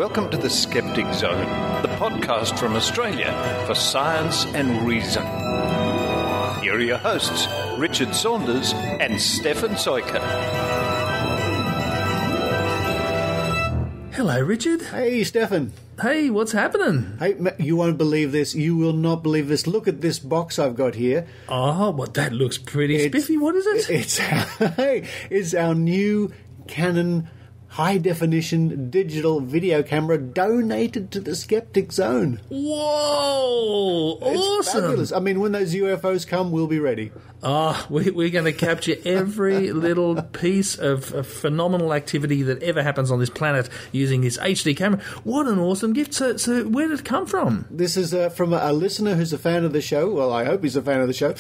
welcome to the Skeptic Zone, the podcast from Australia for science and reason. Here are your hosts, Richard Saunders and Stefan Soika. Hello, Richard. Hey, Stefan. Hey, what's happening? Hey, you won't believe this. You will not believe this. Look at this box I've got here. Oh, well, that looks pretty spiffy. What is it? It's our new Canon high-definition digital video camera donated to the Skeptic Zone. Whoa! It's awesome. fabulous. I mean, when those UFOs come, we'll be ready. Oh, we're going to capture every little piece of phenomenal activity that ever happens on this planet using this HD camera. What an awesome gift. So where did it come from? This is from a listener who's a fan of the show. Well, I hope he's a fan of the show.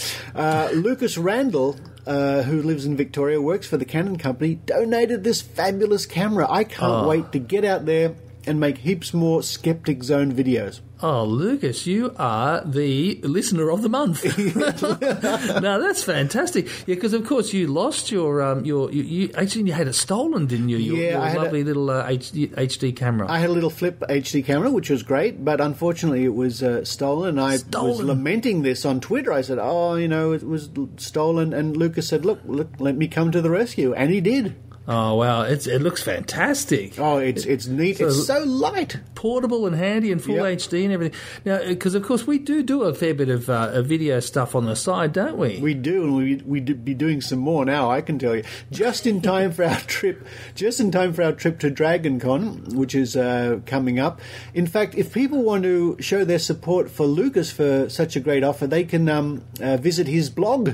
Lucas Randall, who lives in Victoria, works for the Canon company, donated this fabulous camera. I can't wait to get out there and make heaps more Skeptic Zone videos. Oh, Lucas, you are the listener of the month. Now, that's fantastic. Yeah, because, of course, you lost your actually, you had it stolen, didn't you? Your lovely little HD camera. I had a little flip HD camera, which was great, but unfortunately it was stolen. I was lamenting this on Twitter. I said, it was stolen. And Lucas said, look, let me come to the rescue. And he did. Oh, wow. It looks fantastic. Oh, it's neat. It's so light. Portable and handy and full HD and everything. Now, because, of course, we do a fair bit of video stuff on the side, don't we? We do, and we'd be doing some more now, I can tell you. Just in time for our trip to DragonCon, which is coming up. In fact, if people want to show their support for Lucas for such a great offer, they can visit his blog,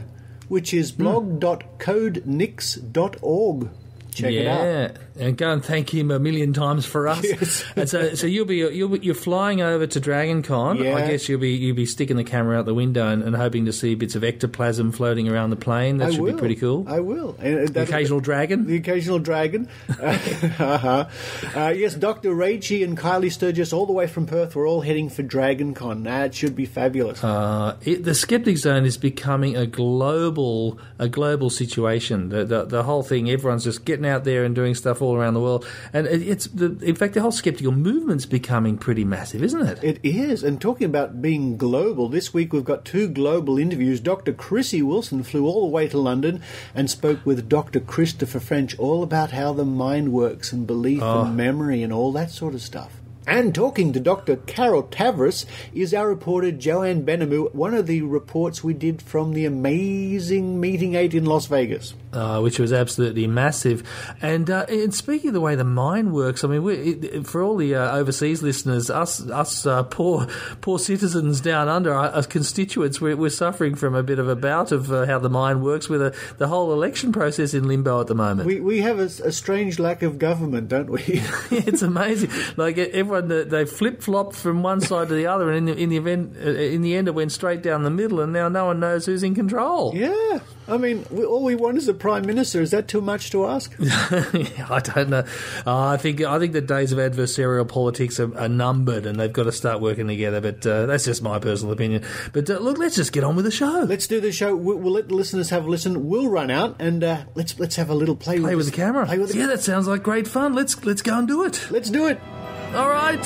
which is blog.codenix.org. Check it out. Yeah, and go and thank him a million times for us. Yes. And so you're flying over to DragonCon. Yeah. I guess you'll be sticking the camera out the window and hoping to see bits of ectoplasm floating around the plane. That should be pretty cool. I will. The occasional dragon. The occasional dragon. Yes, Dr. Raichi and Kylie Sturgis, all the way from Perth, we're all heading for DragonCon. It should be fabulous. The Skeptic Zone is becoming a global situation. The whole thing, everyone's just getting out there and doing stuff all around the world, and in fact the whole skeptical movement's becoming pretty massive, isn't it? It is. And talking about being global, this week we've got two global interviews. Dr. Krissy Wilson flew all the way to London and spoke with Dr. Christopher French all about how the mind works and belief and memory and all that sort of stuff. And talking to Dr. Carol Tavris is our reporter Joanne Benhamu, one of the reports we did from the amazing Meeting 8 in Las Vegas. Which was absolutely massive. And speaking of the way the mind works, I mean, for all the overseas listeners, us poor citizens down under, us constituents, we're suffering from a bit of a bout of how the mind works with the whole election process in limbo at the moment. We have a strange lack of government, don't we? It's amazing. Like everyone, they flip-flopped from one side to the other, and in the end it went straight down the middle, and now no one knows who's in control. Yeah. I mean, all we want is a Prime Minister. Is that too much to ask? I don't know. I think the days of adversarial politics are numbered, and they've got to start working together. But that's just my personal opinion. But look, let's just get on with the show. Let's do the show. We'll let the listeners have a listen. We'll run out and let's have a little play with the camera. That sounds like great fun. Let's go and do it. Let's do it. All right.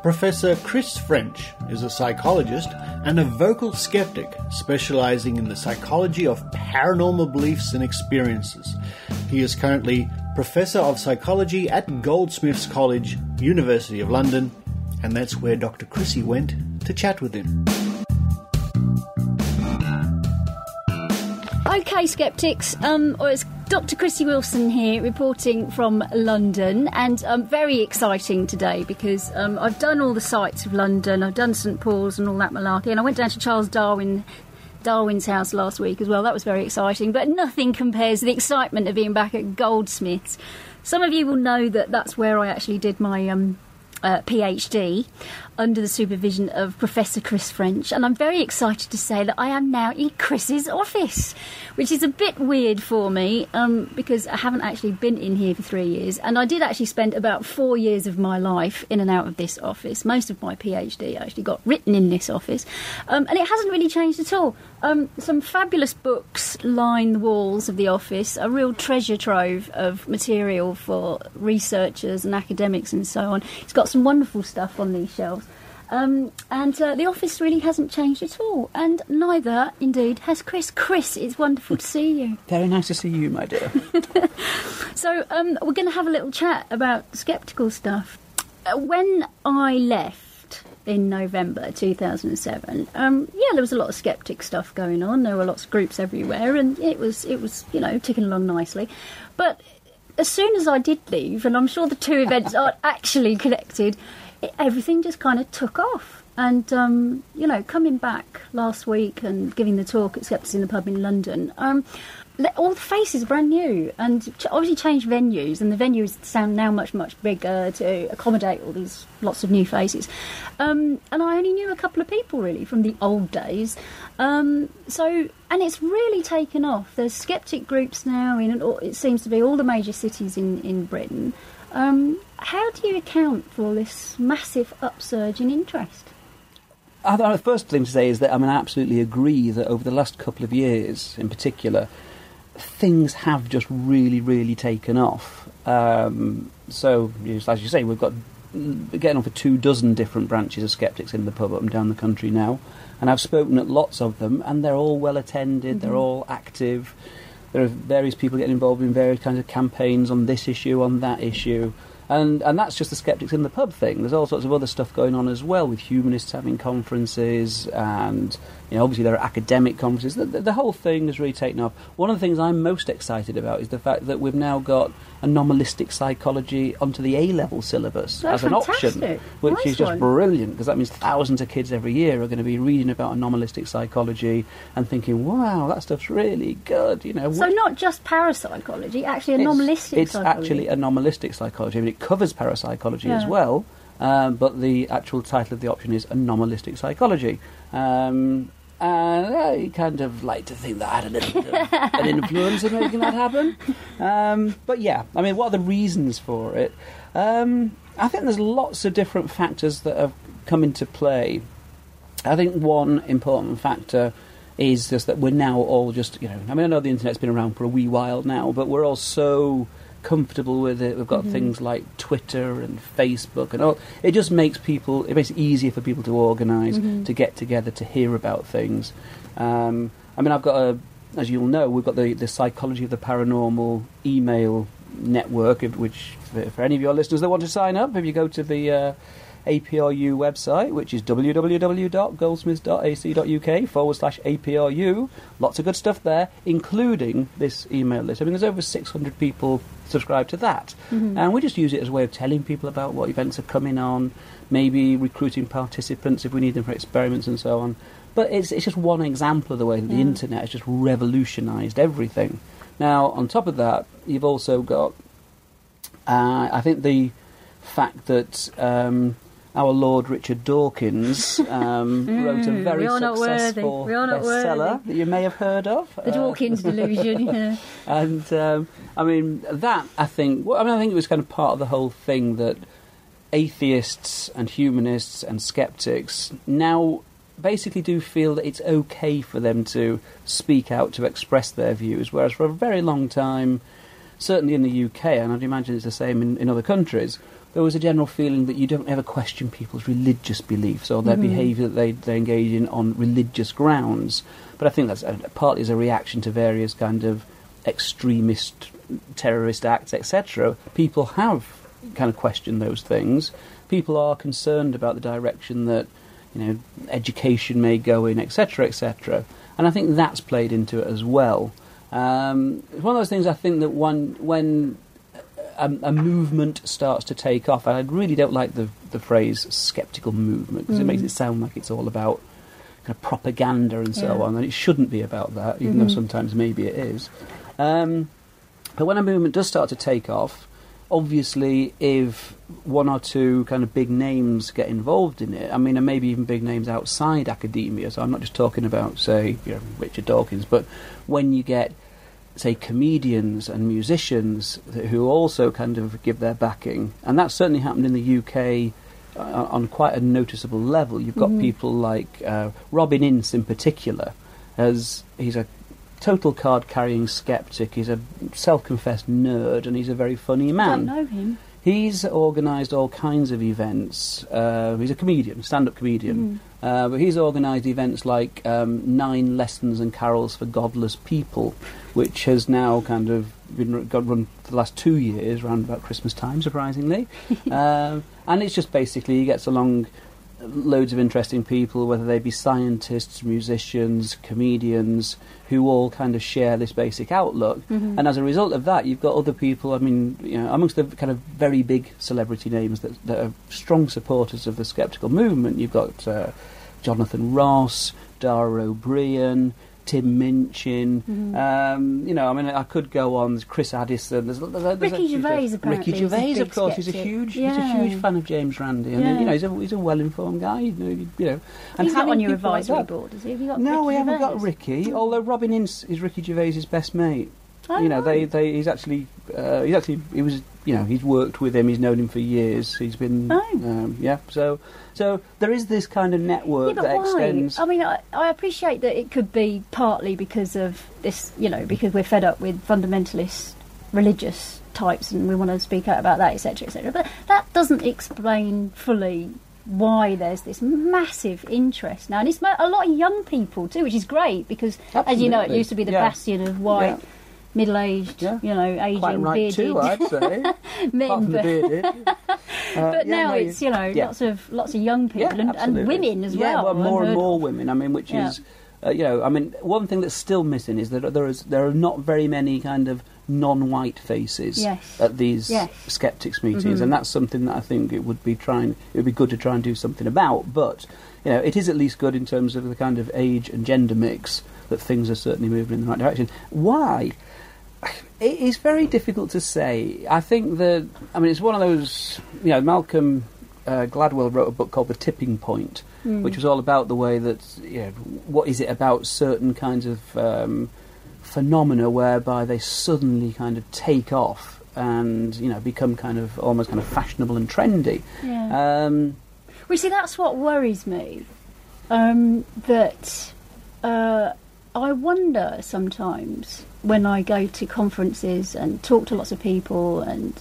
Professor Chris French is a psychologist and a vocal skeptic specializing in the psychology of paranormal beliefs and experiences. He is currently Professor of Psychology at Goldsmiths College, University of London, and that's where Dr. Krissy went to chat with him. Okay, skeptics, it's Dr. Krissy Wilson here reporting from London, and very exciting today because I've done all the sites of London. I've done St Paul's and all that malarkey, and I went down to Charles Darwin's house last week as well. That was very exciting, but nothing compares to the excitement of being back at Goldsmiths. Some of you will know that that's where I actually did my PhD. under the supervision of Professor Chris French, and I'm very excited to say that I am now in Chris's office, which is a bit weird for me because I haven't actually been in here for 3 years, and I did actually spend about 4 years of my life in and out of this office. Most of my PhD actually got written in this office, and it hasn't really changed at all. Some fabulous books line the walls of the office, a real treasure trove of material for researchers and academics and so on. It's got some wonderful stuff on these shelves. And the office really hasn't changed at all. And neither, indeed, has Chris. Chris, it's wonderful to see you. Very nice to see you, my dear. So we're going to have a little chat about sceptical stuff. When I left in November 2007, there was a lot of skeptic stuff going on. There were lots of groups everywhere, and it was ticking along nicely. But as soon as I did leave, and I'm sure the two events aren't actually connected, everything just kind of took off. And, coming back last week and giving the talk at Skeptics in the Pub in London, all the faces are brand new, and obviously changed venues, and the venues sound now much, much bigger to accommodate all these lots of new faces. And I only knew a couple of people, really, from the old days. And it's really taken off. There's skeptic groups now it seems to be all the major cities in Britain. How do you account for this massive upsurge in interest? The first thing to say is that I absolutely agree that over the last couple of years, in particular, things have just really, really taken off. So, as you say, we've got getting on for 24 different branches of skeptics in the pub up and down the country now, and I've spoken at lots of them, and they're all well attended. They're all active. There are various people getting involved in various kinds of campaigns on this issue, on that issue. And that's just the Skeptics in the Pub thing. There's all sorts of other stuff going on as well, with humanists having conferences, and obviously there are academic conferences. The whole thing has really taken off. One of the things I'm most excited about is the fact that we've now got anomalistic psychology onto the A-level syllabus as an option, which is just brilliant, because that means thousands of kids every year are going to be reading about anomalistic psychology and thinking, wow, that stuff's really good. So not just parapsychology, actually anomalistic psychology. It's actually anomalistic psychology. It covers parapsychology as well, but the actual title of the option is anomalistic psychology. And I kind of like to think that I had a little bit of an influence in making that happen. But yeah, what are the reasons for it? I think there's lots of different factors that have come into play. I think one important factor is just that we're now all just, I know the internet's been around for a wee while now, but we're all so comfortable with it. We've got things like Twitter and Facebook and all. It just makes it easier for people to organise, to get together, to hear about things. I've got as you'll know, we've got the Psychology of the Paranormal email network, which for any of your listeners that want to sign up, if you go to the APRU website, which is www.goldsmiths.ac.uk/APRU. Lots of good stuff there, including this email list. There's over 600 people subscribed to that. And we just use it as a way of telling people about what events are coming on, maybe recruiting participants if we need them for experiments and so on. But it's just one example of the way that the internet has just revolutionised everything. Now, on top of that, you've also got, I think, the fact that our Lord Richard Dawkins wrote a very successful bestseller that you may have heard of. The Dawkins Delusion, yeah. And, that, I think it was kind of part of the whole thing that atheists and humanists and skeptics now basically do feel that it's okay for them to speak out, to express their views, whereas for a very long time, certainly in the UK, and I'd imagine it's the same in other countries, there was a general feeling that you don't ever question people's religious beliefs or their behaviour that they engage in on religious grounds. But I think that's partly as a reaction to various kind of extremist terrorist acts, etc. People have kind of questioned those things. People are concerned about the direction that education may go in, etc., etc. And I think that's played into it as well. It's one of those things, I think, that when a movement starts to take off, and I really don't like the phrase sceptical movement, because it makes it sound like it's all about kind of propaganda and so on, and it shouldn't be about that, even though sometimes maybe it is. But when a movement does start to take off, obviously, if one or two kind of big names get involved in it, I mean, and maybe even big names outside academia, so I'm not just talking about, say, Richard Dawkins, but when you get, say, comedians and musicians who also kind of give their backing, and that's certainly happened in the UK on quite a noticeable level. You've got people like Robin Ince in particular, he's a total card-carrying skeptic, he's a self-confessed nerd, and he's a very funny man. I don't know him. He's organised all kinds of events. He's a comedian, stand-up comedian. But he's organised events like 9 Lessons and Carols for Godless People, which has now kind of been run for the last 2 years, around about Christmas time, surprisingly. And it's just basically he gets along loads of interesting people, whether they be scientists, musicians, comedians, who all kind of share this basic outlook. And as a result of that, you've got other people, I mean, amongst the kind of very big celebrity names that are strong supporters of the skeptical movement, you've got Jonathan Ross, Dara O'Brien, Tim Minchin, I mean, I could go on. There's Chris Addison. There's Ricky Gervais, apparently. Ricky Gervais, of course, he's a huge fan of James Randi, and he's a well-informed guy. And he's not on your advisory board, is he? Have you got no, Ricky we haven't Gervais? got Ricky. Although Robin Ince is Ricky Gervais' best mate. He's actually he's worked with him. He's known him for years. He's been So there is this kind of network that extends. I mean, I appreciate that it could be partly because of this, because we're fed up with fundamentalist religious types and we want to speak out about that, etc., etc. But that doesn't explain fully why there's this massive interest now, and it's a lot of young people too, which is great because, as you know, it used to be the bastion of white. Middle-aged, aging, quite right bearded too, I'd say. men, but now it's lots of young people and women as well. Yeah, more and more women. I mean, which is, one thing that's still missing is that there are not very many kind of non-white faces at these skeptics meetings, and that's something that I think it would be good to try and do something about. But it is at least good in terms of the kind of age and gender mix that things are certainly moving in the right direction. Why? It is very difficult to say. I think that, it's one of those, Malcolm Gladwell wrote a book called The Tipping Point, which was all about the way that, what is it about certain kinds of phenomena whereby they suddenly kind of take off and, become kind of almost kind of fashionable and trendy. Yeah. Well, see, that's what worries me, that I wonder sometimes when I go to conferences and talk to lots of people and,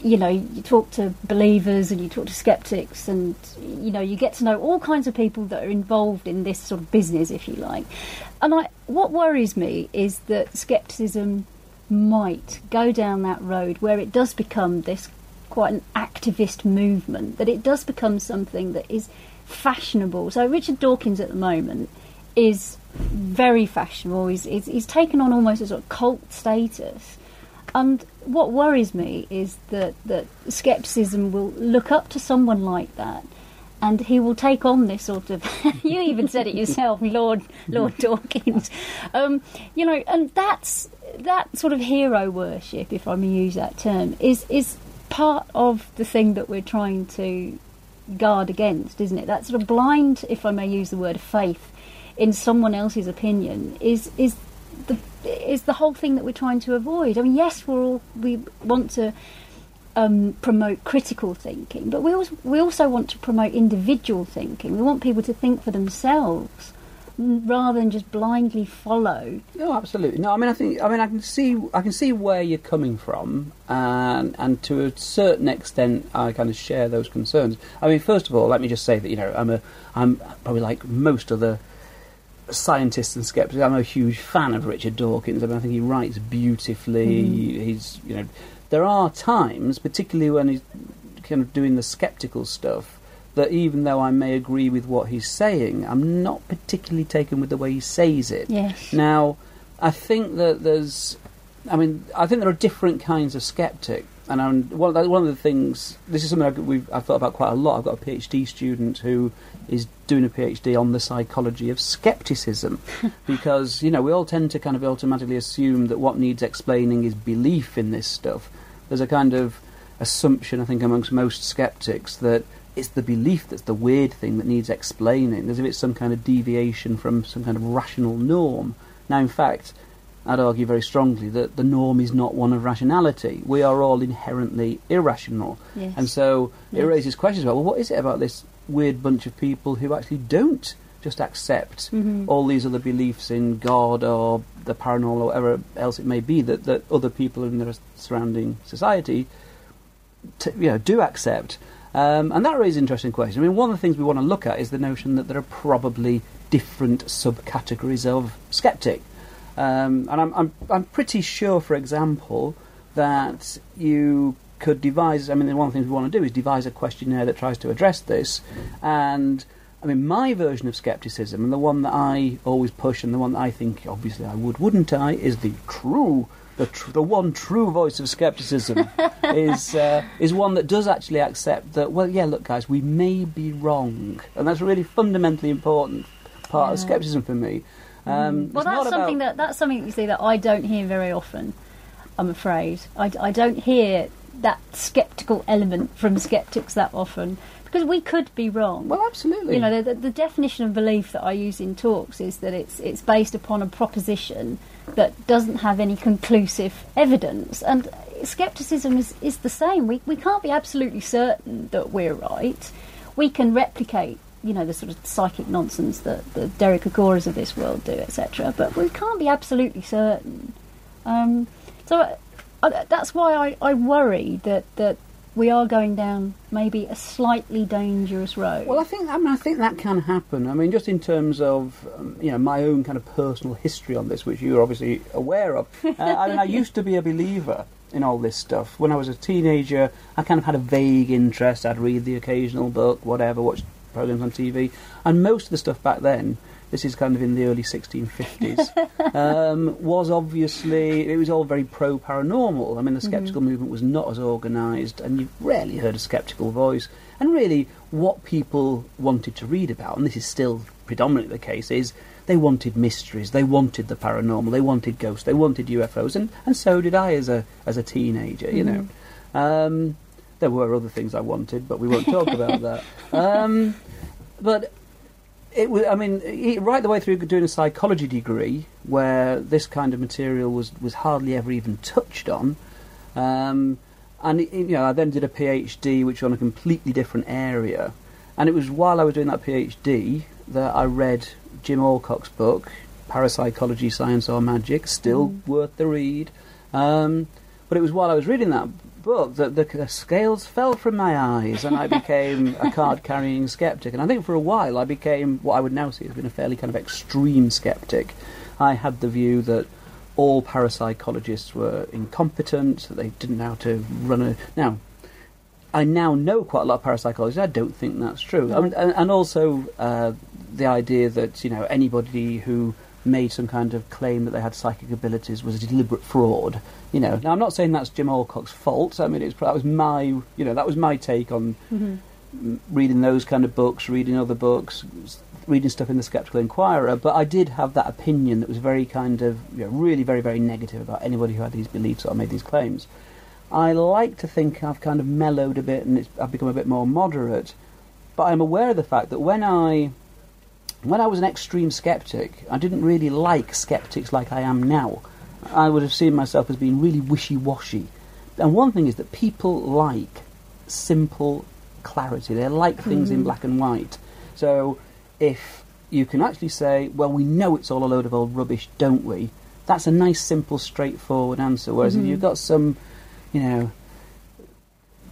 you talk to believers and you talk to skeptics and, you get to know all kinds of people that are involved in this sort of business, if you like. And what worries me is that skepticism might go down that road where it does become this quite an activist movement, that it does become something that is fashionable. So Richard Dawkins at the moment is very fashionable. He's taken on almost a sort of cult status. And what worries me is that scepticism will look up to someone like that, and he will take on this sort of you even said it yourself, Lord Dawkins, and that sort of hero worship, if I may use that term, is part of the thing that we're trying to guard against, isn't it? That sort of blind, if I may use the word, faith in someone else's opinion is the whole thing that we're trying to avoid. I mean, yes, we want to promote critical thinking, but we also want to promote individual thinking. We want people to think for themselves rather than just blindly follow. No, absolutely. No, I can see where you're coming from, and to a certain extent, I kind of share those concerns. I mean, first of all, let me just say that I'm probably like most other scientists and skeptics. I'm a huge fan of Richard Dawkins. I think he writes beautifully. He's there are times, particularly when he's kind of doing the skeptical stuff, that even though I may agree with what he's saying, I'm not particularly taken with the way he says it. Yes. Now, I think that there are different kinds of skeptic, and one of the things, this is something I've thought about quite a lot. I've got a PhD student who is doing a PhD on the psychology of skepticism, because we all tend to kind of automatically assume that what needs explaining is belief in this stuff. There's a kind of assumption, I think, amongst most sceptics that it's the belief that's the weird thing that needs explaining, as if it's some kind of deviation from some kind of rational norm. Now, in fact, I'd argue very strongly that the norm is not one of rationality. We are all inherently irrational. Yes. And so it raises questions about, well, what is it about this weird bunch of people who actually don't just accept all these other beliefs in God or the paranormal or whatever else it may be that other people in the surrounding society do accept. And that raises interesting questions. I mean, one of the things we want to look at is the notion that there are probably different subcategories of skeptic. And I'm pretty sure, for example, that you could devise... I mean, one of the things we want to do is devise a questionnaire that tries to address this. And, I mean, my version of scepticism, and the one that I always push, and the one that I think, obviously, I wouldn't I, is the one true voice of scepticism, is one that does actually accept that, well, yeah, look, guys, we may be wrong. And that's a really fundamentally important part of scepticism for me. Well, that's something that you see that I don't hear very often, I'm afraid. I don't hear that sceptical element from sceptics that often, because we could be wrong. Well, absolutely. You know, the definition of belief that I use in talks is that it's based upon a proposition that doesn't have any conclusive evidence. And scepticism is the same. We can't be absolutely certain that we're right. We can replicate, you know, the sort of psychic nonsense that the Derek Agoras of this world do, etc. But we can't be absolutely certain. So that's why I worry that we are going down maybe a slightly dangerous road. Well, I think that can happen. I mean, just in terms of my own kind of personal history on this, which you're obviously aware of. I used to be a believer in all this stuff. When I was a teenager, I kind of had a vague interest. I'd read the occasional book, whatever, watch programs on TV, and most of the stuff back then, this is kind of in the early 1650s, was obviously, it was all very pro-paranormal. I mean, the sceptical movement was not as organised, and you rarely heard a sceptical voice. And really, what people wanted to read about, and this is still predominantly the case, is they wanted mysteries, they wanted the paranormal, they wanted ghosts, they wanted UFOs, and so did I as a teenager, you know. There were other things I wanted, but we won't talk about that. But it was, I mean, right the way through doing a psychology degree, where this kind of material was hardly ever even touched on. And I then did a PhD, which was on a completely different area. And it was while I was doing that PhD that I read Jim Alcock's book, Parapsychology, Science or Magic, still worth the read. But it was while I was reading that book that the scales fell from my eyes and I became a card-carrying sceptic. And I think for a while I became what I would now see as being a fairly kind of extreme sceptic. I had the view that all parapsychologists were incompetent, that they didn't know how to run a... Now, I now know quite a lot of parapsychologists. I don't think that's true. No. And also the idea that, anybody who made some kind of claim that they had psychic abilities was a deliberate fraud. Now I'm not saying that's Jim Alcock's fault. I mean, that was my take on reading those kind of books, reading other books, reading stuff in the Skeptical Inquirer. But I did have that opinion that was very kind of really very, very negative about anybody who had these beliefs or made these claims. I like to think I've kind of mellowed a bit and I've become a bit more moderate. But I'm aware of the fact that when I was an extreme sceptic, I didn't really like sceptics like I am now. I would have seen myself as being really wishy-washy. And one thing is that people like simple clarity. They like things in black and white. So if you can actually say, well, we know it's all a load of old rubbish, don't we? That's a nice, simple, straightforward answer. Whereas if you've got some, kind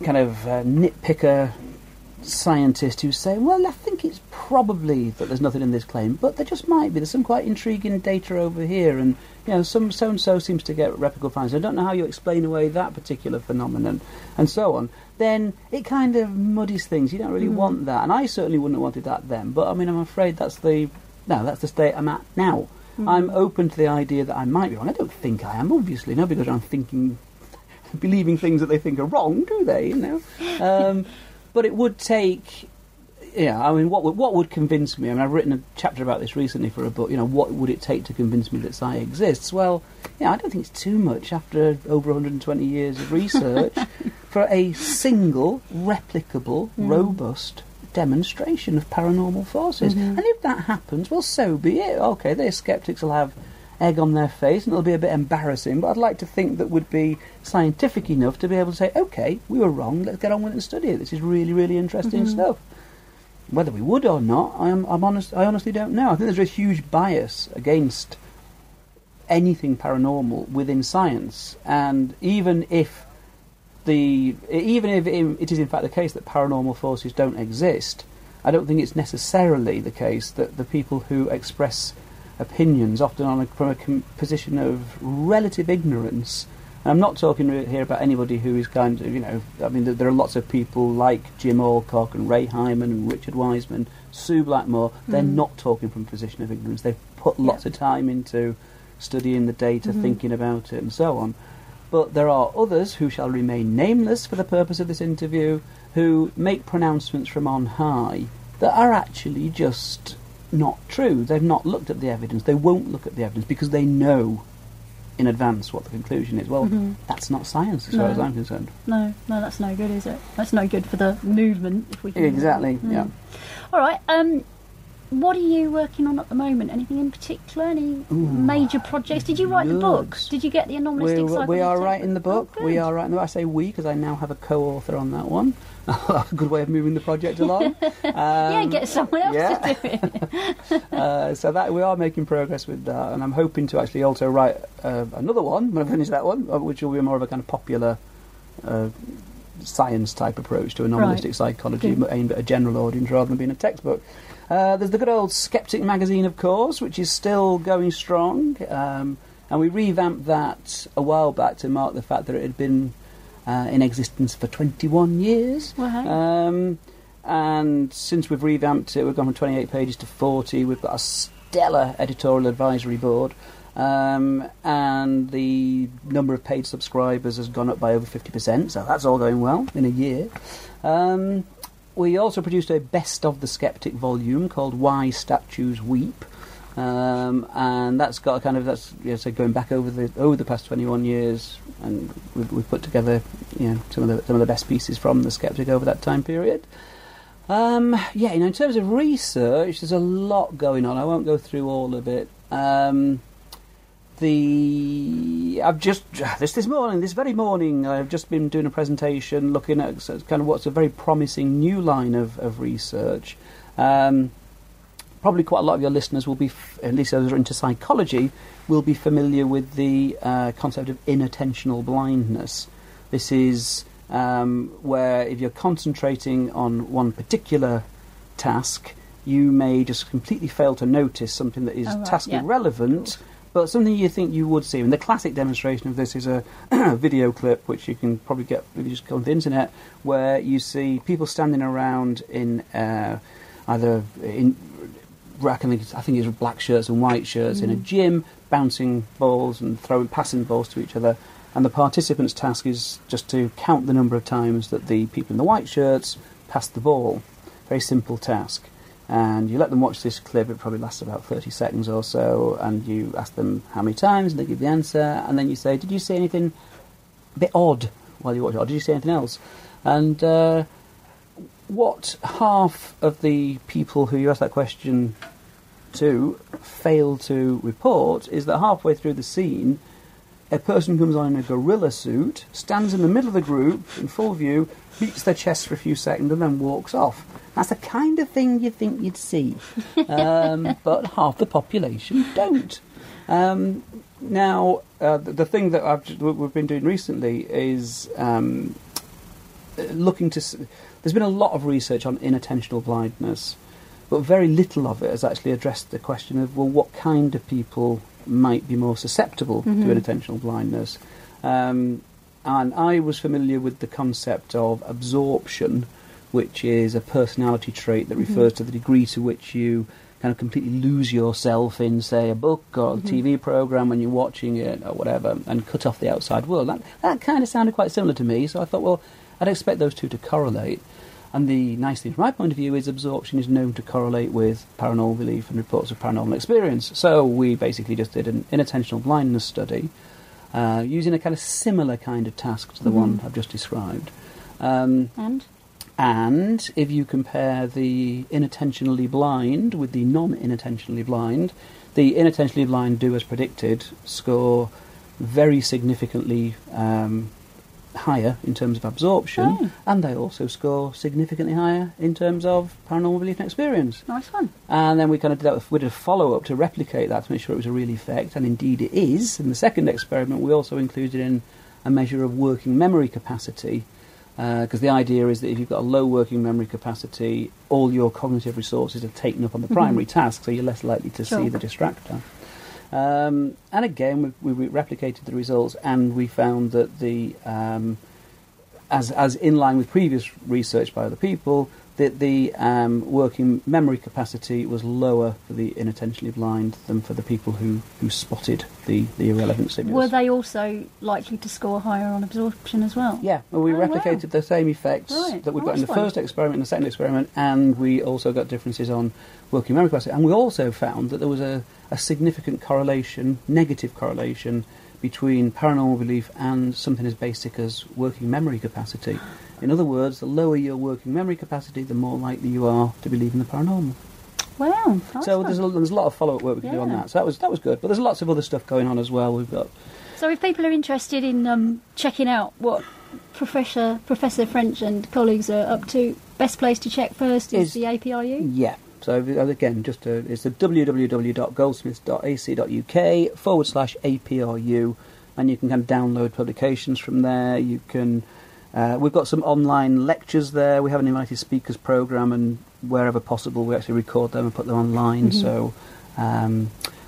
of nitpicker scientist who's saying, well, I think it's probably that there's nothing in this claim, but there just might be. There's some quite intriguing data over here, and some so-and-so seems to get replicable findings. I don't know how you explain away that particular phenomenon, and so on. Then it kind of muddies things. You don't really want that, and I certainly wouldn't have wanted that then. But I mean, I'm afraid that's the state I'm at now. I'm open to the idea that I might be wrong. I don't think I am. Obviously, nobody goes around believing things that they think are wrong, do they? But it would take, I mean, what would convince me? I mean, I've written a chapter about this recently for a book. What would it take to convince me that psi exists? Well, I don't think it's too much after over 120 years of research for a single, replicable, robust demonstration of paranormal forces. And if that happens, well, so be it. Okay, the skeptics will have egg on their face and it'll be a bit embarrassing, but I'd like to think that would be scientific enough to be able to say, okay, we were wrong, let's get on with it and study it. This is really, really interesting stuff. Whether we would or not, I honestly don't know. I think there's a huge bias against anything paranormal within science, and even if it is in fact the case that paranormal forces don't exist, I don't think it's necessarily the case that the people who express opinions, often from a position of relative ignorance. And I'm not talking here about anybody who is kind of, I mean, there are lots of people like Jim Alcock and Ray Hyman and Richard Wiseman, Sue Blackmore. They're not talking from a position of ignorance. They've put lots of time into studying the data, thinking about it, and so on. But there are others who shall remain nameless for the purpose of this interview, who make pronouncements from on high that are actually just not true. They've not looked at the evidence. They won't look at the evidence because they know in advance what the conclusion is. Well, that's not science as far as I'm concerned. No, that's no good, is it? That's no good for the movement. If we can exactly, yeah. All right. What are you working on at the moment? Anything in particular? Any major projects? Did you write the book? Did you get the anomalistic psychology? We are writing the book. Oh, we are writing. I say we because I now have a co-author on that one. A good way of moving the project along. Get someone else to do it. So that we are making progress with that, and I'm hoping to actually also write another one when I finish that one, which will be more of a kind of popular science type approach to anomalistic psychology, aimed at a general audience rather than being a textbook. There's the good old Skeptic magazine, of course, which is still going strong, and we revamped that a while back to mark the fact that it had been in existence for 21 years. Wow. And since we've revamped it, we've gone from 28 pages to 40. We've got a stellar editorial advisory board, and the number of paid subscribers has gone up by over 50%, so that's all going well in a year. We also produced a Best of the Skeptic volume called Why Statues Weep, and that's got a kind of so going back over the past 21 years, and we've put together some of the best pieces from the Skeptic over that time period. In terms of research, there's a lot going on. I won't go through all of it. This very morning, I've just been doing a presentation looking at kind of what's a very promising new line of research. Probably quite a lot of your listeners will be, at least those who are into psychology, will be familiar with the concept of inattentional blindness. This is where if you're concentrating on one particular task, you may just completely fail to notice something that is task-irrelevant, but something you think you would see. And the classic demonstration of this is a video clip, which you can probably get if you just go on the internet, where you see people standing around in either in I think it's black shirts and white shirts in a gym, bouncing balls and passing balls to each other. And the participant's task is just to count the number of times that the people in the white shirts pass the ball. Very simple task. And you let them watch this clip, it probably lasts about 30 seconds or so, and you ask them how many times, and they give the answer, and then you say, did you see anything a bit odd while you watch it, or did you see anything else? And what half of the people who you ask that question to fail to report is that halfway through the scene, a person comes on in a gorilla suit, stands in the middle of the group, in full view, beats their chest for a few seconds and then walks off. That's the kind of thing you'd think you'd see. But half the population don't. Now, the thing that we've been doing recently is looking to... There's been a lot of research on inattentional blindness, but very little of it has actually addressed the question of, well, what kind of people might be more susceptible to inattentional blindness. And I was familiar with the concept of absorption, which is a personality trait that refers to the degree to which you kind of completely lose yourself in, say, a book or a TV programme when you're watching it or whatever, and cut off the outside world. That kind of sounded quite similar to me, so I thought, well, I'd expect those two to correlate. And the nice thing from my point of view is absorption is known to correlate with paranormal belief and reports of paranormal experience. So we basically just did an inattentional blindness study using a kind of similar kind of task to the one I've just described. And if you compare the inattentionally blind with the non-inattentionally blind, the inattentionally blind do as predicted, score very significantly higher in terms of absorption, and they also score significantly higher in terms of paranormal belief and experience. Nice one. And then we kind of did that. We did a follow-up to replicate that to make sure it was a real effect, and indeed it is. In the second experiment, we also included in a measure of working memory capacity, because the idea is that if you've got a low working memory capacity, all your cognitive resources are taken up on the primary task, so you're less likely to see the distractor. And again, we replicated the results, and we found that the as in line with previous research by other people, that the working memory capacity was lower for the inattentionally blind than for the people who spotted the irrelevant stimulus. Were they also likely to score higher on absorption as well? Yeah, well, we replicated the same effects that we've got in the first experiment and the second experiment, and we also got differences on working memory capacity. And we also found that there was a significant correlation, negative correlation, between paranormal belief and something as basic as working memory capacity. In other words, the lower your working memory capacity, the more likely you are to believe in the paranormal. Wow. So there's a lot of follow-up work we can do on that. So that was good. But there's lots of other stuff going on as well. We've got. So if people are interested in checking out what Professor French and colleagues are up to, best place to check first is the APRU? Yeah. So again, it's the www.goldsmiths.ac.uk/APRU, and you can kind of download publications from there. You can. We've got some online lectures there. We have an invited speakers program, and wherever possible, we actually record them and put them online. So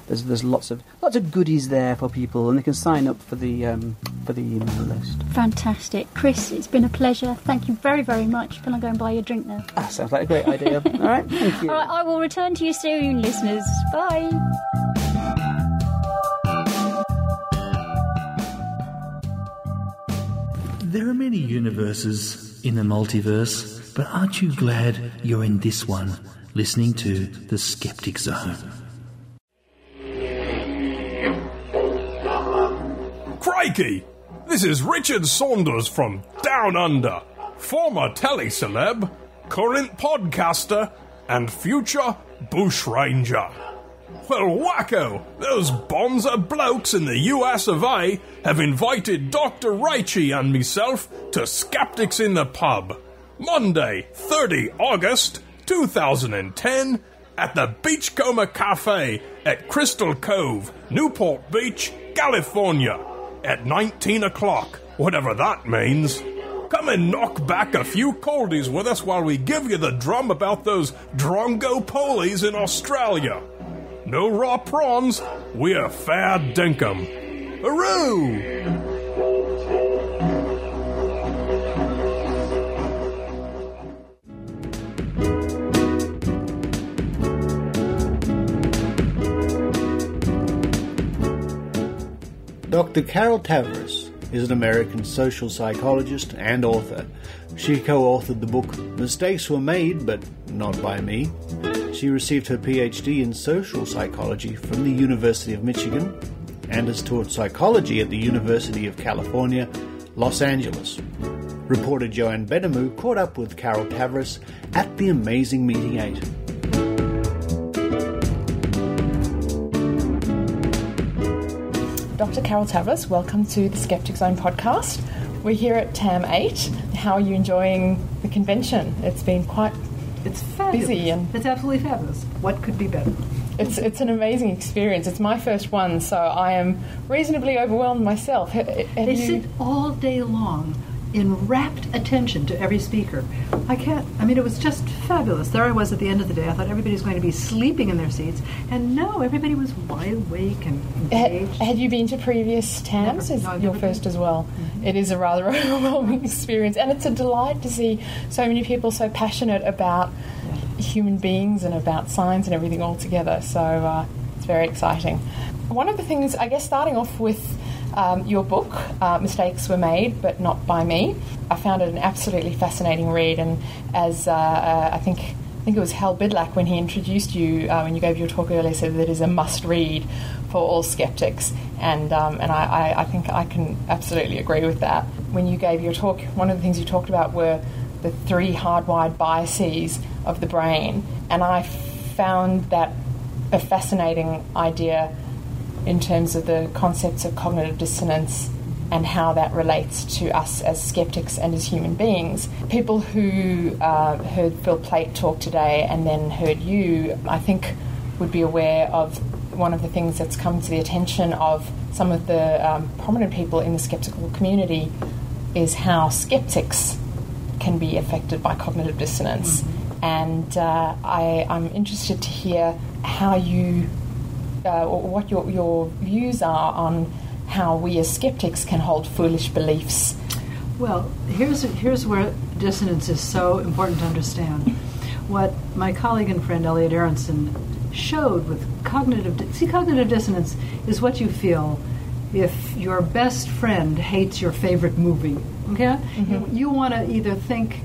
there's lots of goodies there for people, and they can sign up for the email list. Fantastic, Chris. It's been a pleasure. Thank you very, very much. Can I go and buy you a drink now? Sounds like a great idea. All right, thank you. All right, I will return to you soon, listeners. Bye. There are many universes in the multiverse, but aren't you glad you're in this one, listening to the Skeptic Zone? Crikey! This is Richard Saunders from Down Under, former teleceleb, current podcaster, and future bushranger. Well, wacko! Those bonzer blokes in the US of A have invited Dr. Raichi and myself to Skeptics in the Pub, Monday, 30 August 2010, at the Beachcomber Cafe at Crystal Cove, Newport Beach, California, at 19 o'clock, whatever that means. Come and knock back a few coldies with us while we give you the drum about those drongo polies in Australia. No raw prawns, we're fair dinkum. Hooroo! Dr. Carol Tavris is an American social psychologist and author. She co-authored the book Mistakes Were Made, but Not By Me. She received her PhD in social psychology from the University of Michigan and has taught psychology at the University of California, Los Angeles. Reporter Joanne Benhamu caught up with Carol Tavris at the Amazing Meeting 8. Dr. Carol Tavris, welcome to the Skeptic Zone podcast. We're here at TAM 8. How are you enjoying the convention? It's been quite busy. And it's absolutely fabulous. What could be better? It's an amazing experience. It's my first one, so I am reasonably overwhelmed myself. They sit all day long in rapt attention to every speaker. It was just fabulous. There I was at the end of the day. I thought everybody was going to be sleeping in their seats, and no, everybody was wide awake and engaged. Had you been to previous TAMs? Never. No, your first been. As well? Mm-hmm. It is a rather overwhelming experience, and it's a delight to see so many people so passionate about human beings and about science and everything all together. So it's very exciting. One of the things, I guess, starting off with your book, Mistakes Were Made, but Not By Me. I found it an absolutely fascinating read, and as I think it was Hal Bidlack, when he introduced you, when you gave your talk earlier, said that it is a must-read for all skeptics, and I think I can absolutely agree with that. When you gave your talk, one of the things you talked about were the 3 hardwired biases of the brain, and I found that a fascinating idea in terms of the concepts of cognitive dissonance and how that relates to us as skeptics and as human beings. People who heard Phil Plait talk today and then heard you, I think, would be aware of one of the things that's come to the attention of some of the prominent people in the skeptical community is how skeptics can be affected by cognitive dissonance. Mm-hmm. And I'm interested to hear how you, what your views are on how we as skeptics can hold foolish beliefs. Well, here's where dissonance is so important to understand. What my colleague and friend Elliot Aronson showed with cognitive dissonance is what you feel if your best friend hates your favorite movie. Okay? Mm-hmm. You want to either think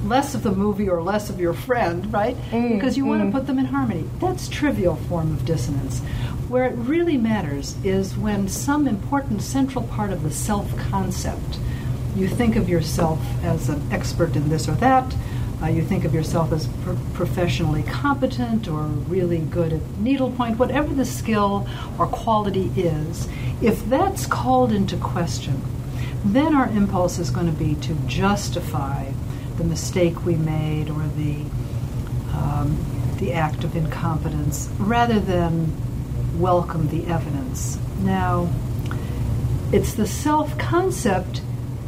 less of the movie or less of your friend, right? Because you want to put them in harmony. That's trivial form of dissonance. Where it really matters is when some important central part of the self-concept, you think of yourself as an expert in this or that, you think of yourself as professionally competent or really good at needlepoint, whatever the skill or quality is, if that's called into question, then our impulse is going to be to justify the mistake we made or the act of incompetence rather than welcome the evidence. Now, it's the self-concept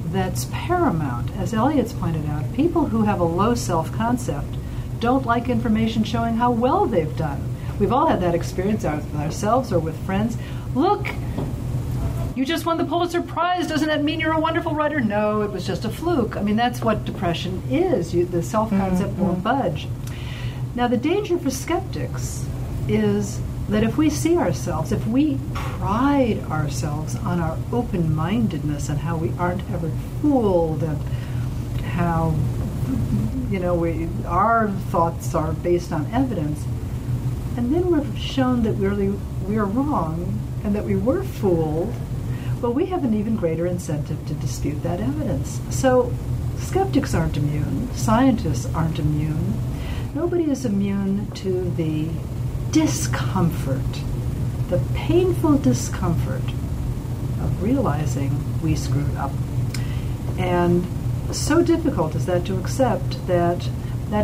that's paramount. As Elliot's pointed out, people who have a low self-concept don't like information showing how well they've done. We've all had that experience with ourselves or with friends. Look, you just won the Pulitzer Prize. Doesn't that mean you're a wonderful writer? No, it was just a fluke. I mean, that's what depression is. The self-concept won't budge. Now, the danger for skeptics is that if we see ourselves, if we pride ourselves on our open-mindedness and how we aren't ever fooled and how, our thoughts are based on evidence, and then we're shown that we're wrong and that we were fooled, well, we have an even greater incentive to dispute that evidence. So skeptics aren't immune. Scientists aren't immune. Nobody is immune to the discomfort, the painful discomfort of realizing we screwed up. And so difficult is that to accept that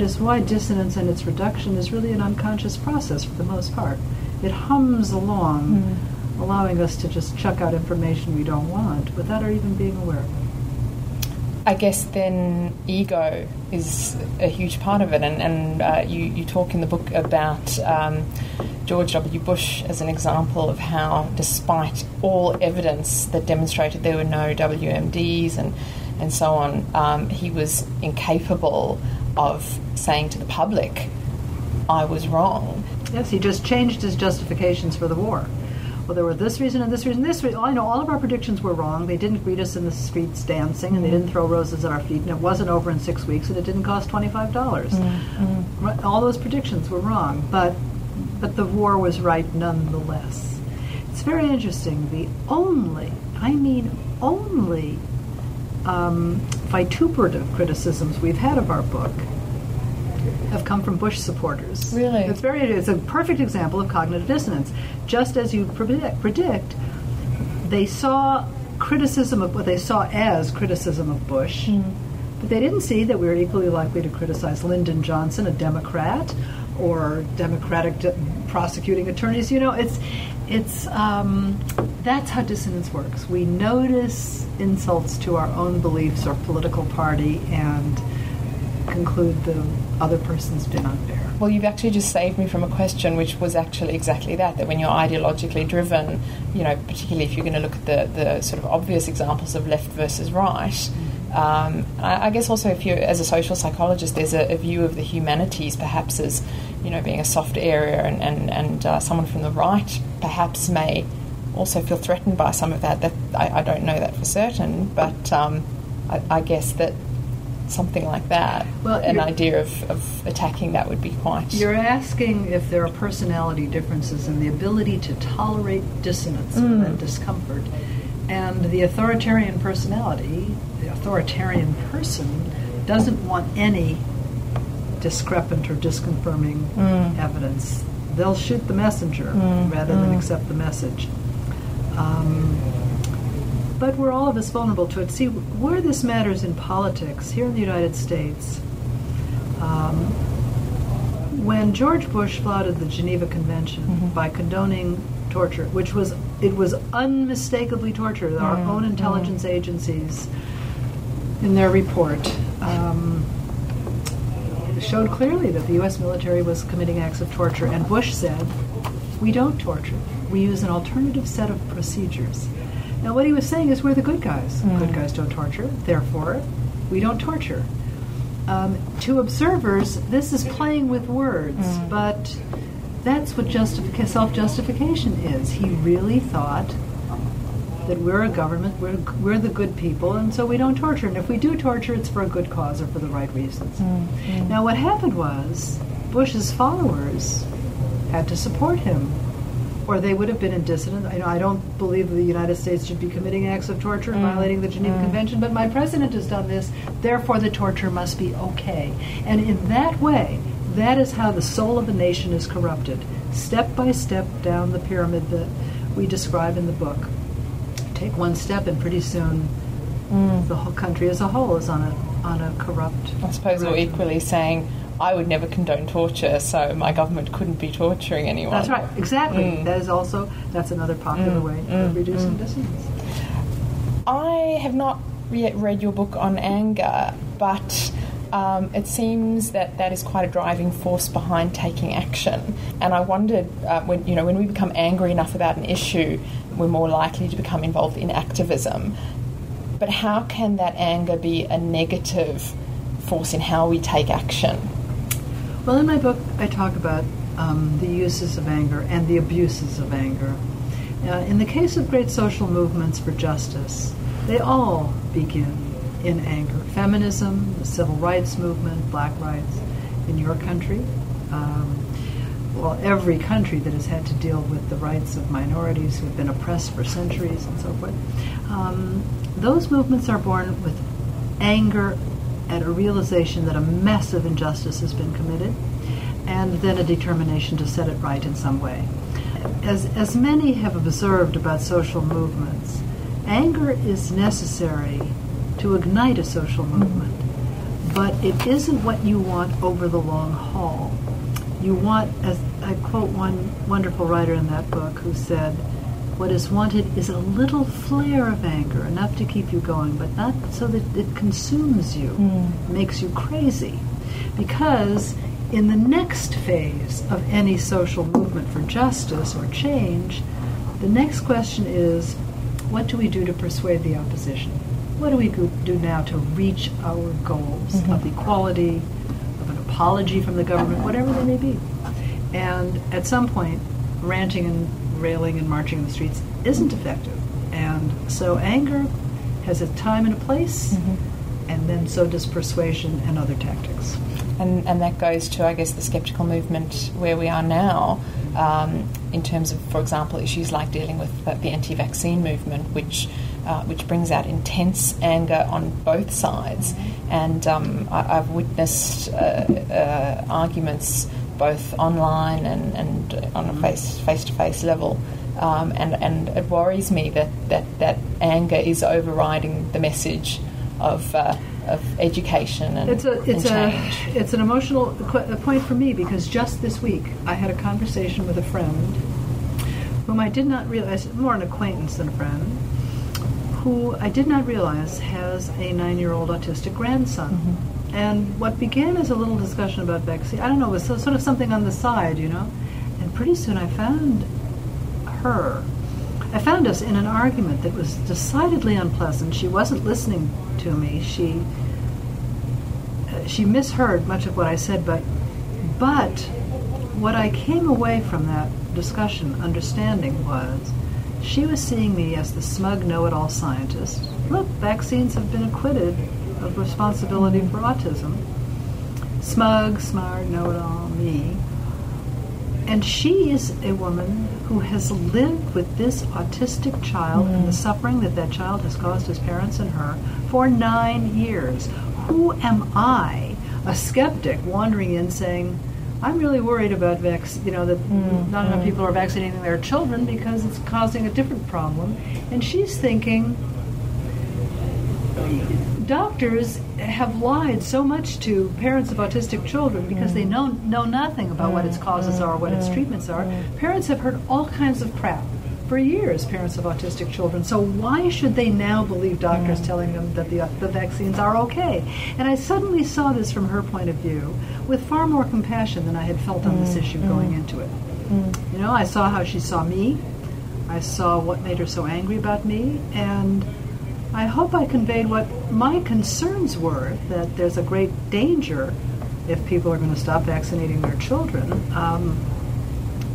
is why dissonance and its reduction is really an unconscious process for the most part. It hums along, allowing us to just chuck out information we don't want without our even being aware of it. I guess then ego is a huge part of it, and you talk in the book about George W. Bush as an example of how, despite all evidence that demonstrated there were no WMDs and so on, he was incapable of saying to the public, I was wrong. Yes, he just changed his justifications for the war. Well, there were this reason and this reason, this reason. I know all of our predictions were wrong. They didn't greet us in the streets dancing, and they didn't throw roses at our feet, and it wasn't over in 6 weeks, and it didn't cost $25. All those predictions were wrong, but the war was right nonetheless. It's very interesting. The only vituperative criticisms we've had of our book have come from Bush supporters. Really? It's a perfect example of cognitive dissonance. Just as you predict, they saw criticism of what they saw as criticism of Bush, but they didn't see that we were equally likely to criticize Lyndon Johnson, a Democrat, or Democratic prosecuting attorneys. It's that's how dissonance works. We notice insults to our own beliefs or political party and conclude the other person's been unfair. Well, you've actually just saved me from a question, which was actually exactly that when you're ideologically driven, particularly if you're going to look at the sort of obvious examples of left versus right, I guess also if you're, as a social psychologist, there's a view of the humanities perhaps as, being a soft area and someone from the right perhaps may also feel threatened by some of that. That I don't know that for certain, but I guess that something like that, an idea of attacking that would be quite... You're asking if there are personality differences in the ability to tolerate dissonance and discomfort. And the authoritarian personality, the authoritarian person, doesn't want any discrepant or disconfirming evidence. They'll shoot the messenger rather than accept the message. But we're all of us vulnerable to it. See, where this matters in politics, here in the United States, when George Bush flouted the Geneva Convention by condoning torture, it was unmistakably torture. Our own intelligence agencies, in their report, showed clearly that the U.S. military was committing acts of torture, and Bush said, "We don't torture. We use an alternative set of procedures." Now, what he was saying is, we're the good guys. Good guys don't torture. Therefore, we don't torture. To observers, this is playing with words, but that's what self-justification is. He really thought that we're a government, we're the good people, and so we don't torture. And if we do torture, it's for a good cause or for the right reasons. Now, what happened was, Bush's followers had to support him, or they would have been in dissident. I don't believe the United States should be committing acts of torture and violating the Geneva Convention, but my president has done this, therefore the torture must be okay. And in that way, that is how the soul of a nation is corrupted, step by step down the pyramid that we describe in the book. Take one step and pretty soon the whole country as a whole is on a corrupt... I suppose we're equally saying, I would never condone torture, so my government couldn't be torturing anyone. That's right, exactly. That's another popular way of reducing dissonance. I have not yet read your book on anger, but it seems that is quite a driving force behind taking action. And I wondered, when we become angry enough about an issue, we're more likely to become involved in activism. But how can that anger be a negative force in how we take action? Well, in my book, I talk about the uses of anger and the abuses of anger. In the case of great social movements for justice, they all begin in anger. Feminism, the civil rights movement, black rights in your country, every country that has had to deal with the rights of minorities who have been oppressed for centuries and so forth. Those movements are born with anger at a realization that a massive injustice has been committed, and then a determination to set it right in some way. As many have observed about social movements, anger is necessary to ignite a social movement, but it isn't what you want over the long haul. You want, as I quote one wonderful writer in that book who said, what is wanted is a little flare of anger, enough to keep you going, but not so that it consumes you, makes you crazy. Because in the next phase of any social movement for justice or change, the next question is, what do we do to persuade the opposition? What do we do now to reach our goals of equality, of an apology from the government, whatever they may be? And at some point, ranting and railing and marching in the streets isn't effective. And so anger has a time and a place, and then so does persuasion and other tactics. And that goes to, I guess, the skeptical movement where we are now, in terms of, for example, issues like dealing with the anti-vaccine movement, which brings out intense anger on both sides. And I've witnessed arguments both online and on a face-to-face level. And it worries me that anger is overriding the message of education and change. It's an emotional point for me, because just this week I had a conversation with a friend whom I did not realize, more an acquaintance than a friend, who I did not realize has a 9-year-old autistic grandson. And what began as a little discussion about vaccine, I don't know, it was sort of something on the side, and pretty soon I found us in an argument that was decidedly unpleasant. She wasn't listening to me. She misheard much of what I said, but what I came away from that discussion understanding was She was seeing me as the smug know-it-all scientist. Look, vaccines have been acquitted of responsibility for autism. Smug, smart, know-it-all, me. And she is a woman who has lived with this autistic child and the suffering that that child has caused his parents and her for 9 years. Who am I, a skeptic, wandering in saying, I'm really worried about that not enough people are vaccinating their children because it's causing a different problem. And she's thinking, doctors have lied so much to parents of autistic children because they know nothing about what its causes are, what its treatments are. Parents have heard all kinds of crap for years, parents of autistic children. So why should they now believe doctors telling them that the vaccines are okay? And I suddenly saw this from her point of view with far more compassion than I had felt on this issue going into it. You know, I saw how she saw me. I saw what made her so angry about me, and I hope I conveyed what my concerns were, that there's a great danger if people are going to stop vaccinating their children,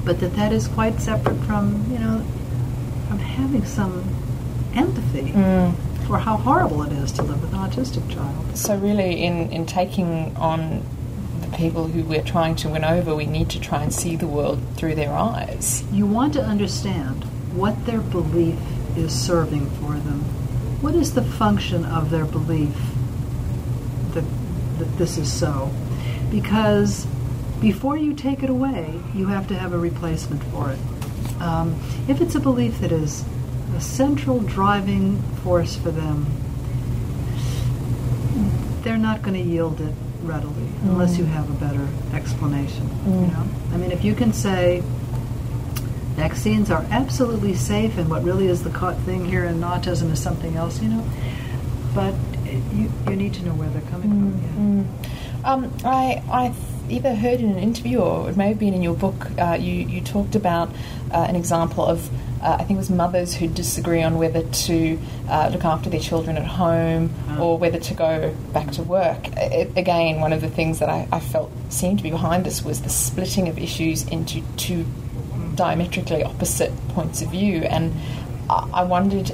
but that is quite separate from, from having some empathy for how horrible it is to live with an autistic child. So really, in taking on the people who we're trying to win over, we need to try and see the world through their eyes. You want to understand what their belief is serving for them. What is the function of their belief that this is so? Because before you take it away, you have to have a replacement for it. If it's a belief that is a central driving force for them, they're not going to yield it readily unless you have a better explanation. I mean, if you can say vaccines are absolutely safe and what really is the thing here in autism is something else, but you need to know where they're coming from. I either heard in an interview or it may have been in your book, you talked about an example of I think it was mothers who disagree on whether to look after their children at home or whether to go back to work. Again, one of the things that I felt seemed to be behind this was the splitting of issues into two diametrically opposite points of view, and I wondered,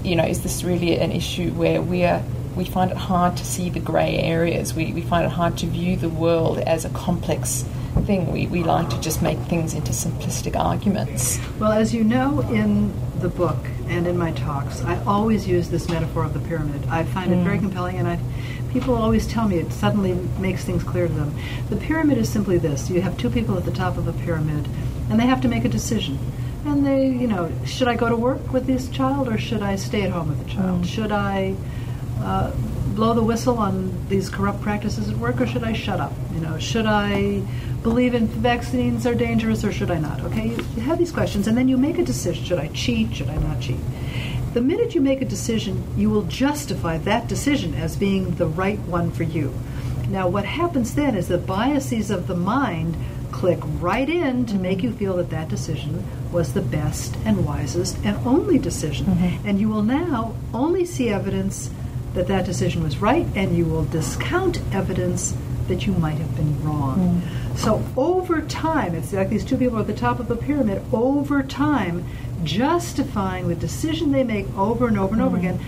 is this really an issue where we find it hard to see the grey areas? We find it hard to view the world as a complex thing. We like to just make things into simplistic arguments. Well, as you know, in the book and in my talks, I always use this metaphor of the pyramid. I find it very compelling, and people always tell me it suddenly makes things clear to them. The pyramid is simply this. You have two people at the top of a pyramid, and they have to make a decision. And they, should I go to work with this child or should I stay at home with the child? Should I blow the whistle on these corrupt practices at work or should I shut up? Should I believe in vaccines are dangerous or should I not? Okay, you have these questions and then you make a decision. Should I cheat? Should I not cheat? The minute you make a decision, you will justify that decision as being the right one for you. Now, what happens then is the biases of the mind click right in to make you feel that decision was the best and wisest and only decision. And you will now only see evidence that decision was right, and you will discount evidence that you might have been wrong. So over time, it's like these two people at the top of the pyramid, over time, justifying the decision they make over and over and over again,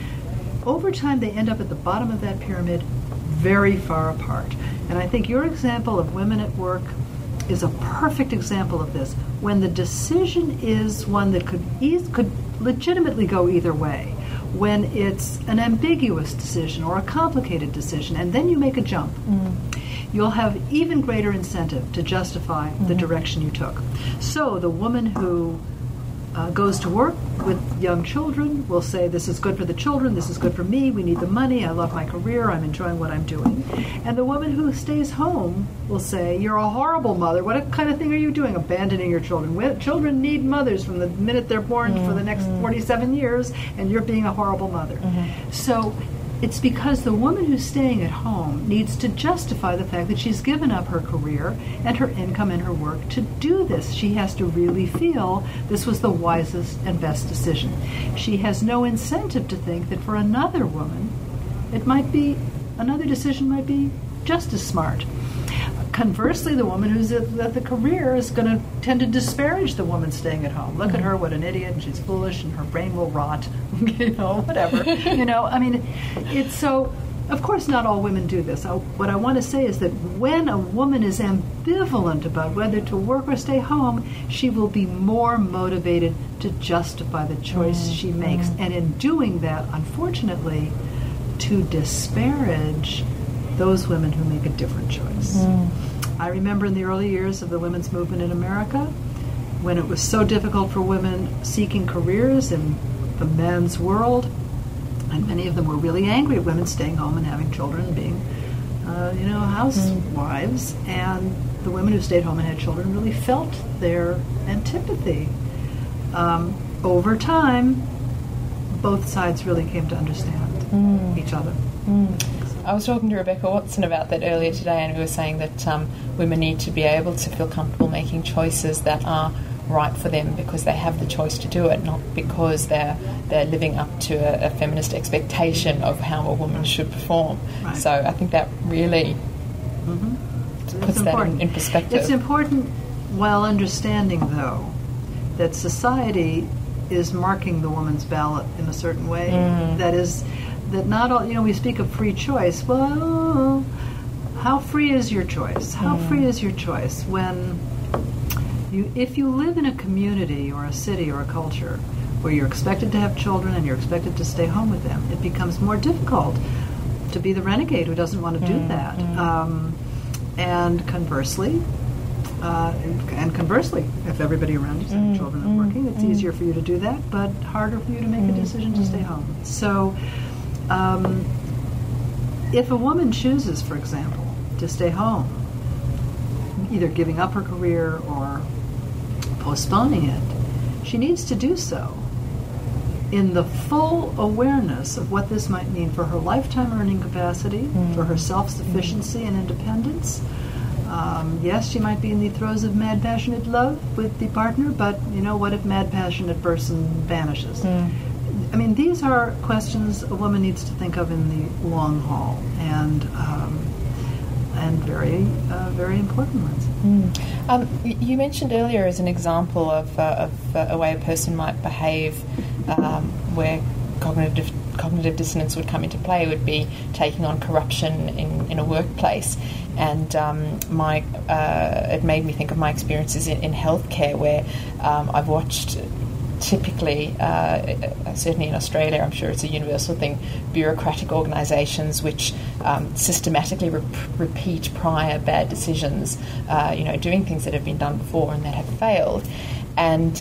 over time they end up at the bottom of that pyramid very far apart. And I think your example of women at work is a perfect example of this. When the decision is one that could legitimately go either way, when it's an ambiguous decision or a complicated decision, and then you make a jump, you'll have even greater incentive to justify the direction you took. So the woman who goes to work with young children will say, this is good for the children, this is good for me, we need the money, I love my career, I'm enjoying what I'm doing. And the woman who stays home will say, you're a horrible mother, what kind of thing are you doing, abandoning your children? Children need mothers from the minute they're born for the next 47 years, and you're being a horrible mother. So it's because the woman who's staying at home needs to justify the fact that she's given up her career and her income and her work to do this. She has to really feel this was the wisest and best decision. She has no incentive to think that for another woman, another decision might be just as smart. Conversely, the woman who's at the career is going to tend to disparage the woman staying at home. Look at her, what an idiot, and she's foolish, and her brain will rot, whatever. It's so... Of course, not all women do this. What I want to say is that when a woman is ambivalent about whether to work or stay home, she will be more motivated to justify the choice she makes. And in doing that, unfortunately, to disparage those women who make a different choice. I remember in the early years of the women's movement in America, when it was so difficult for women seeking careers in the men's world, and many of them were really angry at women staying home and having children and being, housewives. And the women who stayed home and had children really felt their antipathy. Over time, both sides really came to understand each other. I was talking to Rebecca Watson about that earlier today, and we were saying that women need to be able to feel comfortable making choices that are right for them because they have the choice to do it, not because they're living up to a feminist expectation of how a woman should perform. Right. So I think that really puts that in perspective. It's important while understanding, though, that society is marking the woman's ballot in a certain way. That is, that not all, we speak of free choice. Well, how free is your choice? How free is your choice when if you live in a community or a city or a culture where you're expected to have children and you're expected to stay home with them, it becomes more difficult to be the renegade who doesn't want to do that. And conversely, if everybody around you is having children and working, it's easier for you to do that, but harder for you to make a decision to stay home. So, if a woman chooses, for example, to stay home, either giving up her career or postponing it, she needs to do so in the full awareness of what this might mean for her lifetime earning capacity, for her self-sufficiency and independence. Yes, she might be in the throes of mad, passionate love with the partner, but what if mad, passionate person vanishes? I mean, these are questions a woman needs to think of in the long haul, and very, very important ones. You mentioned earlier as an example of a way a person might behave where cognitive dissonance would come into play would be taking on corruption in a workplace. And it made me think of my experiences in healthcare, where I've watched typically, certainly in Australia, I'm sure it's a universal thing, bureaucratic organisations which systematically repeat prior bad decisions, doing things that have been done before and that have failed. And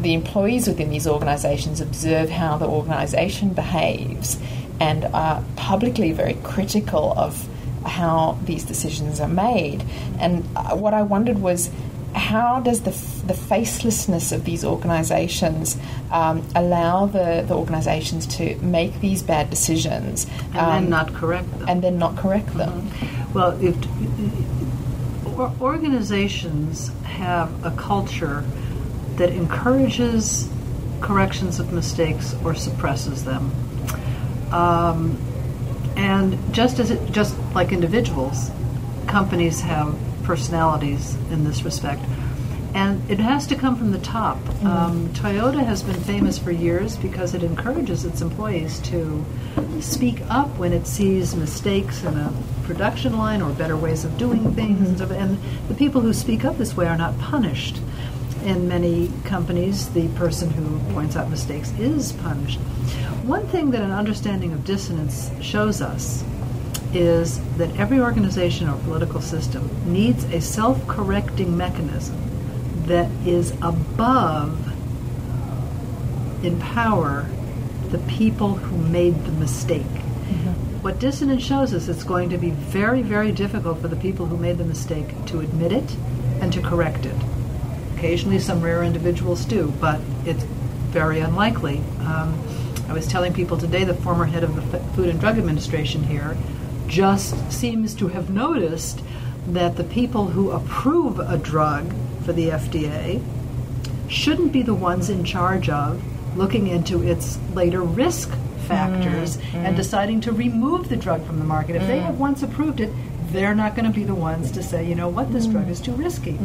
the employees within these organisations observe how the organisation behaves and are publicly very critical of how these decisions are made. And what I wondered was, how does the facelessness of these organisations allow the organisations to make these bad decisions and then not correct them? Well, if organizations have a culture that encourages corrections of mistakes or suppresses them, and just like individuals, companies have personalities in this respect, and it has to come from the top. Toyota has been famous for years because it encourages its employees to speak up when it sees mistakes in a production line or better ways of doing things, and the people who speak up this way are not punished. In many companies, the person who points out mistakes is punished. One thing that an understanding of dissonance shows us is that every organization or political system needs a self-correcting mechanism that is above, in power, the people who made the mistake. What dissonance shows us, it's going to be very, very difficult for the people who made the mistake to admit it and to correct it. Occasionally some rare individuals do, but it's very unlikely. I was telling people today, the former head of the Food and Drug Administration here just seems to have noticed that the people who approve a drug for the FDA shouldn't be the ones in charge of looking into its later risk factors and deciding to remove the drug from the market. If they have once approved it, they're not going to be the ones to say, you know what, this drug is too risky.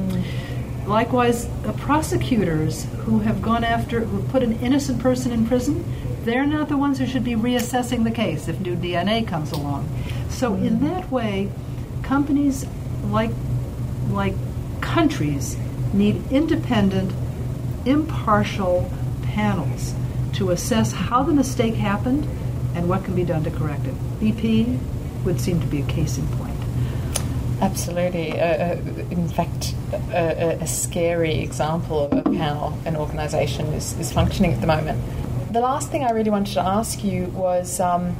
Likewise, prosecutors who have who put an innocent person in prison, they're not the ones who should be reassessing the case if new DNA comes along. So in that way, companies like countries need independent, impartial panels to assess how the mistake happened and what can be done to correct it. BP would seem to be a case in point. Absolutely. In fact, a scary example of how an organisation is functioning at the moment. The last thing I really wanted to ask you was to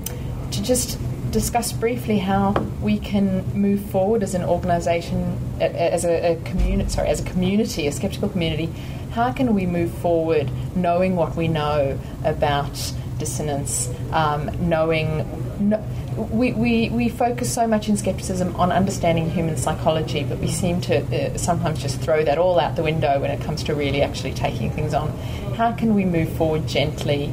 just discuss briefly how we can move forward as an organisation, as a community, a skeptical community. How can we move forward knowing what we know about dissonance, we focus so much in skepticism on understanding human psychology, but we seem to sometimes just throw that all out the window when it comes to really actually taking things on. How can we move forward gently?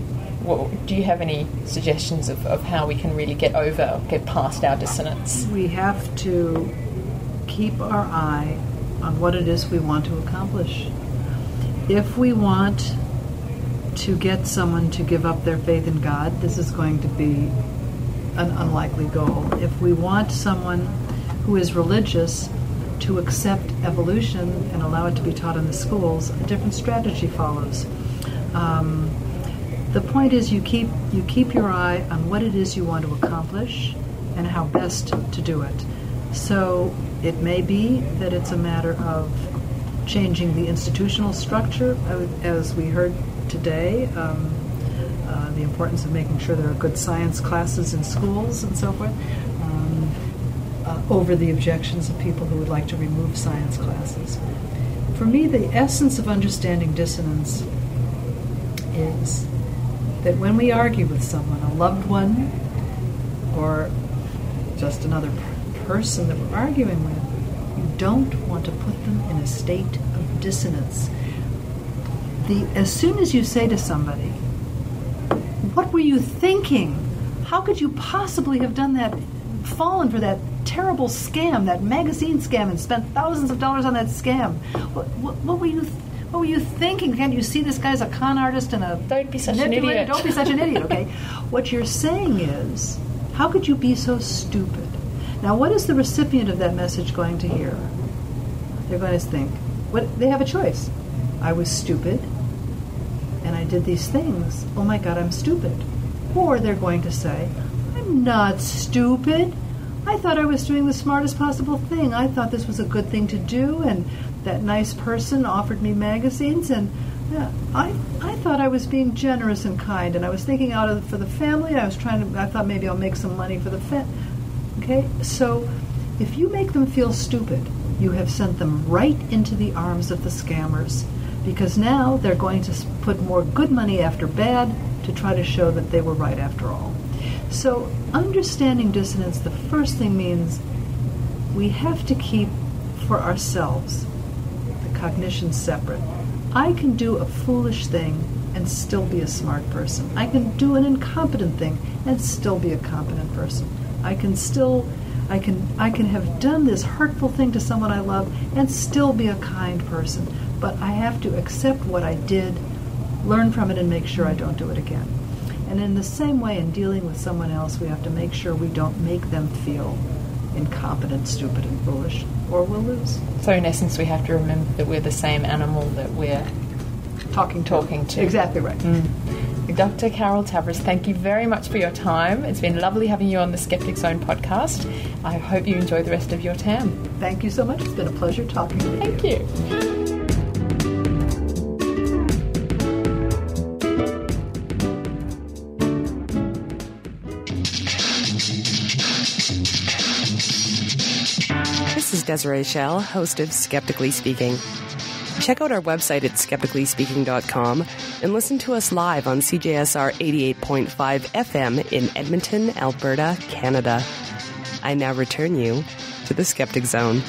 Do you have any suggestions of how we can really get past our dissonance? We have to keep our eye on what it is we want to accomplish. If we want to get someone to give up their faith in God, this is going to be an unlikely goal. If we want someone who is religious to accept evolution and allow it to be taught in the schools, a different strategy follows. The point is you keep your eye on what it is you want to accomplish and how best to do it. So it may be that it's a matter of changing the institutional structure, as we heard today, the importance of making sure there are good science classes in schools and so forth, over the objections of people who would like to remove science classes. For me, the essence of understanding dissonance is that when we argue with someone, a loved one, or just another person that we're arguing with, you don't want to put them in a state of dissonance. As soon as you say to somebody, "What were you thinking? How could you possibly have done that, fallen for that terrible scam, that magazine scam, and spent thousands of dollars on that scam? What were you thinking? Can't you see this guy's a con artist and a Don't be such an idiot. Don't be such an idiot, okay?" What you're saying is, how could you be so stupid? Now, what is the recipient of that message going to hear? They're going to think, they have a choice. I was stupid, and I did these things. Oh my God, I'm stupid. Or they're going to say, I'm not stupid. I thought I was doing the smartest possible thing. I thought this was a good thing to do, and that nice person offered me magazines, and I thought I was being generous and kind, and I was thinking for the family. I thought maybe I'll make some money for the family. Okay, so if you make them feel stupid, you have sent them right into the arms of the scammers, because now they're going to put more good money after bad to try to show that they were right after all. So understanding dissonance, the first thing means we have to keep for ourselves the cognition separate. I can do a foolish thing and still be a smart person. I can do an incompetent thing and still be a competent person. I can have done this hurtful thing to someone I love and still be a kind person. But I have to accept what I did, learn from it, and make sure I don't do it again. And in the same way, in dealing with someone else, we have to make sure we don't make them feel incompetent, stupid, and foolish, or we'll lose. So in essence, we have to remember that we're the same animal that we're talking to. Exactly right. Dr. Carol Tavris, thank you very much for your time. It's been lovely having you on the Skeptic Zone podcast. I hope you enjoy the rest of your term. Thank you so much. It's been a pleasure talking with you. Thank you. This is Desiree Schell, host of Skeptically Speaking. Check out our website at skepticallyspeaking.com and listen to us live on CJSR 88.5 FM in Edmonton, Alberta, Canada. I now return you to the Skeptic Zone.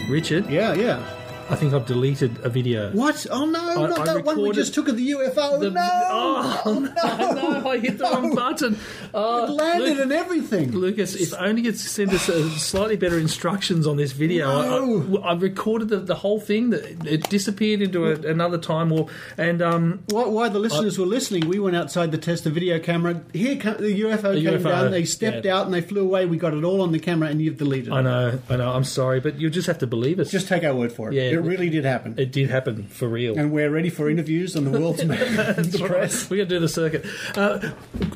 Richard? Yeah. I think I've deleted a video. What? Oh no, not that one we just took of the UFO. No, I hit the wrong button. It landed and everything. Lucas, if only you'd send us slightly better instructions on this video. No. I recorded the whole thing. That it disappeared into another time warp. And while the listeners were listening, we went outside to test the video camera. Here, the UFO came down. They stepped out and they flew away. We got it all on the camera, and you've deleted it. I know. I'm sorry, but you'll just have to believe us. Just take our word for it. Yeah, it really did happen. It did happen for real. And we're ready for interviews on the world's the press. We're going to do the circuit.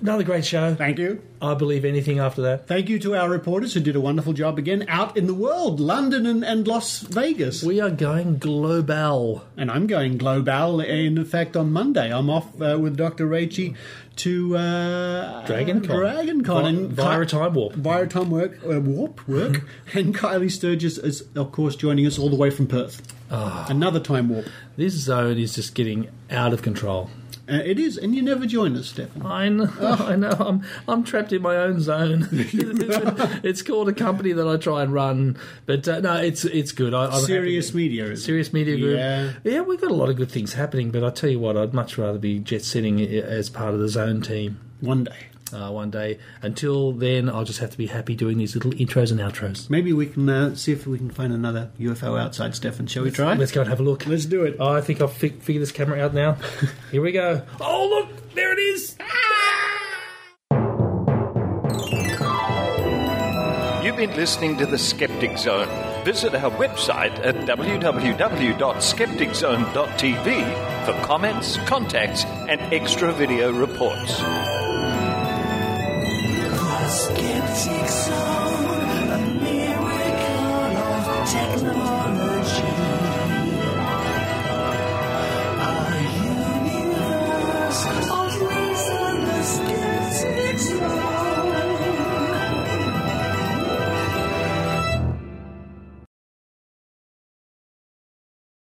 Another great show. Thank you. I believe anything after that. Thank you to our reporters who did a wonderful job again out in the world, London and Las Vegas. We are going global. And I'm going global. In fact, on Monday, I'm off with Dr. Raichi to DragonCon and via time warp. Via time warp. And Kylie Sturgis is, of course, joining us all the way from Perth. Another time warp. This zone is just getting out of control. It is, and you never join us, Stefan. I know. I'm trapped in my own zone. It's called a company that I try and run, but no, it's good. Serious Media. Serious Media Group. Yeah, we've got a lot of good things happening, but I tell you what, I'd much rather be jet setting as part of the zone team one day. Until then, I'll just have to be happy doing these little intros and outros. Maybe we can see if we can find another UFO outside, Stefan. Shall we try? Let's go and have a look. Let's do it. I think I've figured this camera out now. Here we go. Oh, look! There it is! You've been listening to The Skeptic Zone. Visit our website at www.skepticzone.tv for comments, contacts, and extra video reports. Skeptic Zone, a miracle of technology.